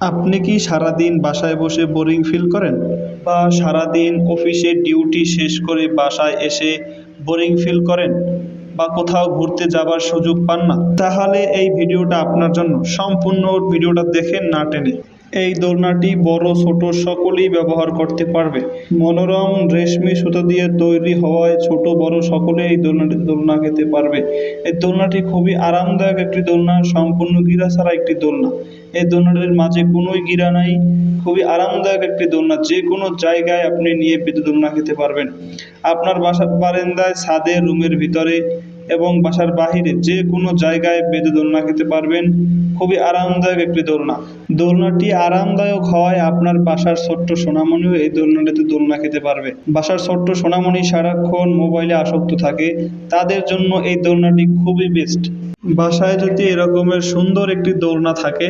আপনি কি সারাদিন বাসায় বসে বোরিং ফিল করেন, বা সারাদিন অফিসে ডিউটি শেষ করে বাসায় এসে বোরিং ফিল করেন, বা কোথাও ঘুরতে যাবার সুযোগ পান না? তাহলে এই ভিডিওটা আপনার জন্য। সম্পূর্ণ ভিডিওটা দেখেন না টেনে। এই দোলনাটি বড় ছোট সকলেই ব্যবহার করতে পারবে। মনোরম রেশমি সুতো দিয়ে তৈরি হওয়ায় ছোট বড় সকলে এই দোলনাটিতে দোলনা খেতে পারবে। এই দোলনাটি খুবই আরামদায়ক একটি দোলনা, সম্পূর্ণ গিরা ছাড়া একটি দোলনা। এই দোলনাটির মাঝে কোনোই গিরা নাই। খুবই আরামদায়ক একটি দোলনা, যে কোনো জায়গায় আপনি নিয়ে বেঁধে দোলনা খেতে পারবেন। আপনার বাসার বারান্দায়, ছাদে, রুমের ভিতরে এবং বাসার বাহিরে যে কোনো জায়গায় বেঁধে দোলনা খেতে পারবেন। খুবই আরামদায়ক একটি দোলনা। দোলনাটি আরামদায়ক হওয়ায় আপনার বাসার ছোট্ট সোনামণিও এই দোলনাটিতে দোলনা খেতে পারবে। বাসার ছোট্ট সোনামণি সারাক্ষণ মোবাইলে আসক্ত থাকে, তাদের জন্য এই দোলনাটি খুবই বেস্ট। বাসায় যদি এরকমের সুন্দর একটি দোলনা থাকে,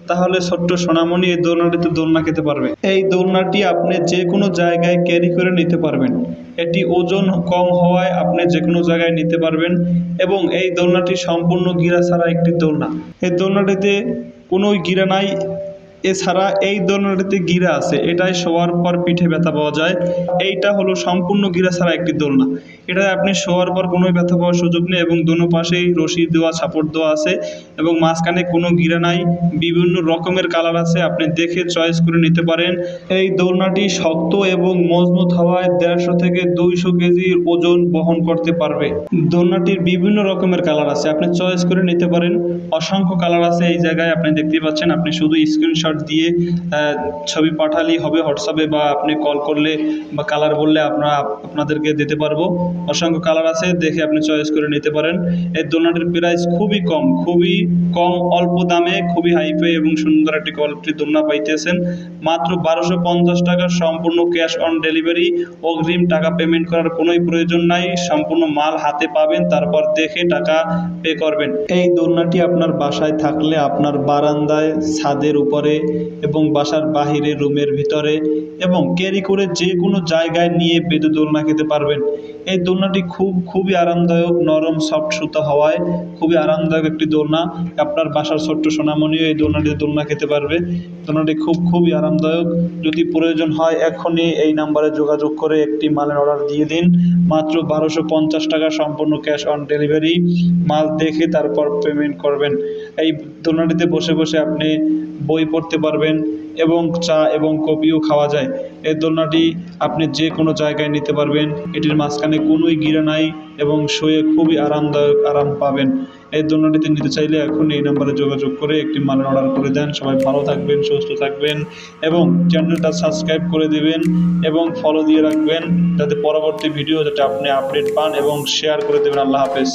তাহলে ছোট্ট সোনামণি এই দোলনাটিতে দোলনা খেতে পারবে। এই দোলনাটি আপনি যে কোনো জায়গায় ক্যারি করে নিতে পারবেন। এটি ওজন কম হওয়ায় আপনি যে কোনো জায়গায় নিতে পারবেন, এবং এই দোলনাটি সম্পূর্ণ গিরা ছাড়া একটি দোলনা। এই দোলনাটিতে কোনো গিরা নাই। এছাড়া এই দোলনাটিতে গিরা আছে, এটাই শোয়ার পর পিঠে ব্যথা পাওয়া যায়। এইটা হলো সম্পূর্ণ গিরা ছাড়া একটি দোলনা। এটায় আপনি শোয়ার পর কোনো ব্যথা পাওয়ার সুযোগ নেই, এবং দোনো পাশেই রশি দেওয়া, সাপোর্ট দেওয়া আছে, এবং মাঝখানে কোনো গিরা নাই। বিভিন্ন রকমের কালার আছে, আপনি দেখে চয়েস করে নিতে পারেন। এই দোলনাটি শক্ত এবং মজবুত হওয়ায় 150 থেকে 200 কেজির ওজন বহন করতে পারবে। দোলনাটির বিভিন্ন রকমের কালার আছে, আপনি চয়েস করে নিতে পারেন। অসংখ্য কালার আছে এই জায়গায়, আপনি দেখতে পাচ্ছেন। আপনি শুধু স্ক্রিনশট দিয়ে ছবি পাঠালেই হবে হোয়াটসঅ্যাপে, বা আপনি কল করলে বা কালার বললে আপনাদেরকে দিতে পারবো। অসংখ্য কালার আছে, দেখে আপনি চয়েস করে নিতে পারেন। এই দোলনাটির প্রাইস খুবই কম, অল্প দামে খুবই হাইফাই এবং সুন্দর একটি কোয়ালিটির দোলনা পাইতেছেন। মাত্র 1250 টাকা, সম্পূর্ণ ক্যাশ অন ডেলিভারি। অগ্রিম টাকা পেমেন্ট করার কোনোই প্রয়োজন নাই। সম্পূর্ণ মাল হাতে পাবেন, তারপর দেখে টাকা পে করবেন। এই দোলনাটি আপনার বাসায় থাকলে আপনার বারান্দায়, ছাদের উপরে এবং বাসার বাহিরে, রুমের ভিতরে এবং ক্যারি করে যে কোনো জায়গায় নিয়ে বেঁধে দোলনা খেতে পারবেন। এই দোলনাটি খুবই আরামদায়ক, নরম সফট সুতা হওয়ায় খুবই আরামদায়ক একটি দোলনা। আপনার বাসার ছোট্ট সোনামণিও এই দোলনাটিতে দোলনা খেতে পারবে। দোলনাটি খুবই আরামদায়ক। যদি প্রয়োজন হয় এখনই এই নাম্বারে যোগাযোগ করে একটি মালের অর্ডার দিয়ে দিন। মাত্র 1250 টাকা, সম্পূর্ণ ক্যাশ অন ডেলিভারি। মাল দেখে তারপর পেমেন্ট করবেন। এই দোলনাটিতে বসে বসে আপনি বই পড়তে পারবেন, এবং চা এবং কফিও খাওয়া যায়। এই দোলনাটি আপনি যে কোনো জায়গায় নিতে পারবেন। এটির মাঝখানে কোনোই গিরা নাই, এবং শুয়ে খুবই আরামদায়ক আরাম পাবেন। এই দোলনাটিতে নিতে চাইলে এখন এই নাম্বারে যোগাযোগ করে একটি মালের অর্ডার করে দেন। সবাই ভালো থাকবেন, সুস্থ থাকবেন, এবং চ্যানেলটা সাবস্ক্রাইব করে দিবেন এবং ফলো দিয়ে রাখবেন, যাতে পরবর্তী ভিডিও যাতে আপনি আপডেট পান, এবং শেয়ার করে দেবেন। আল্লাহ হাফেজ।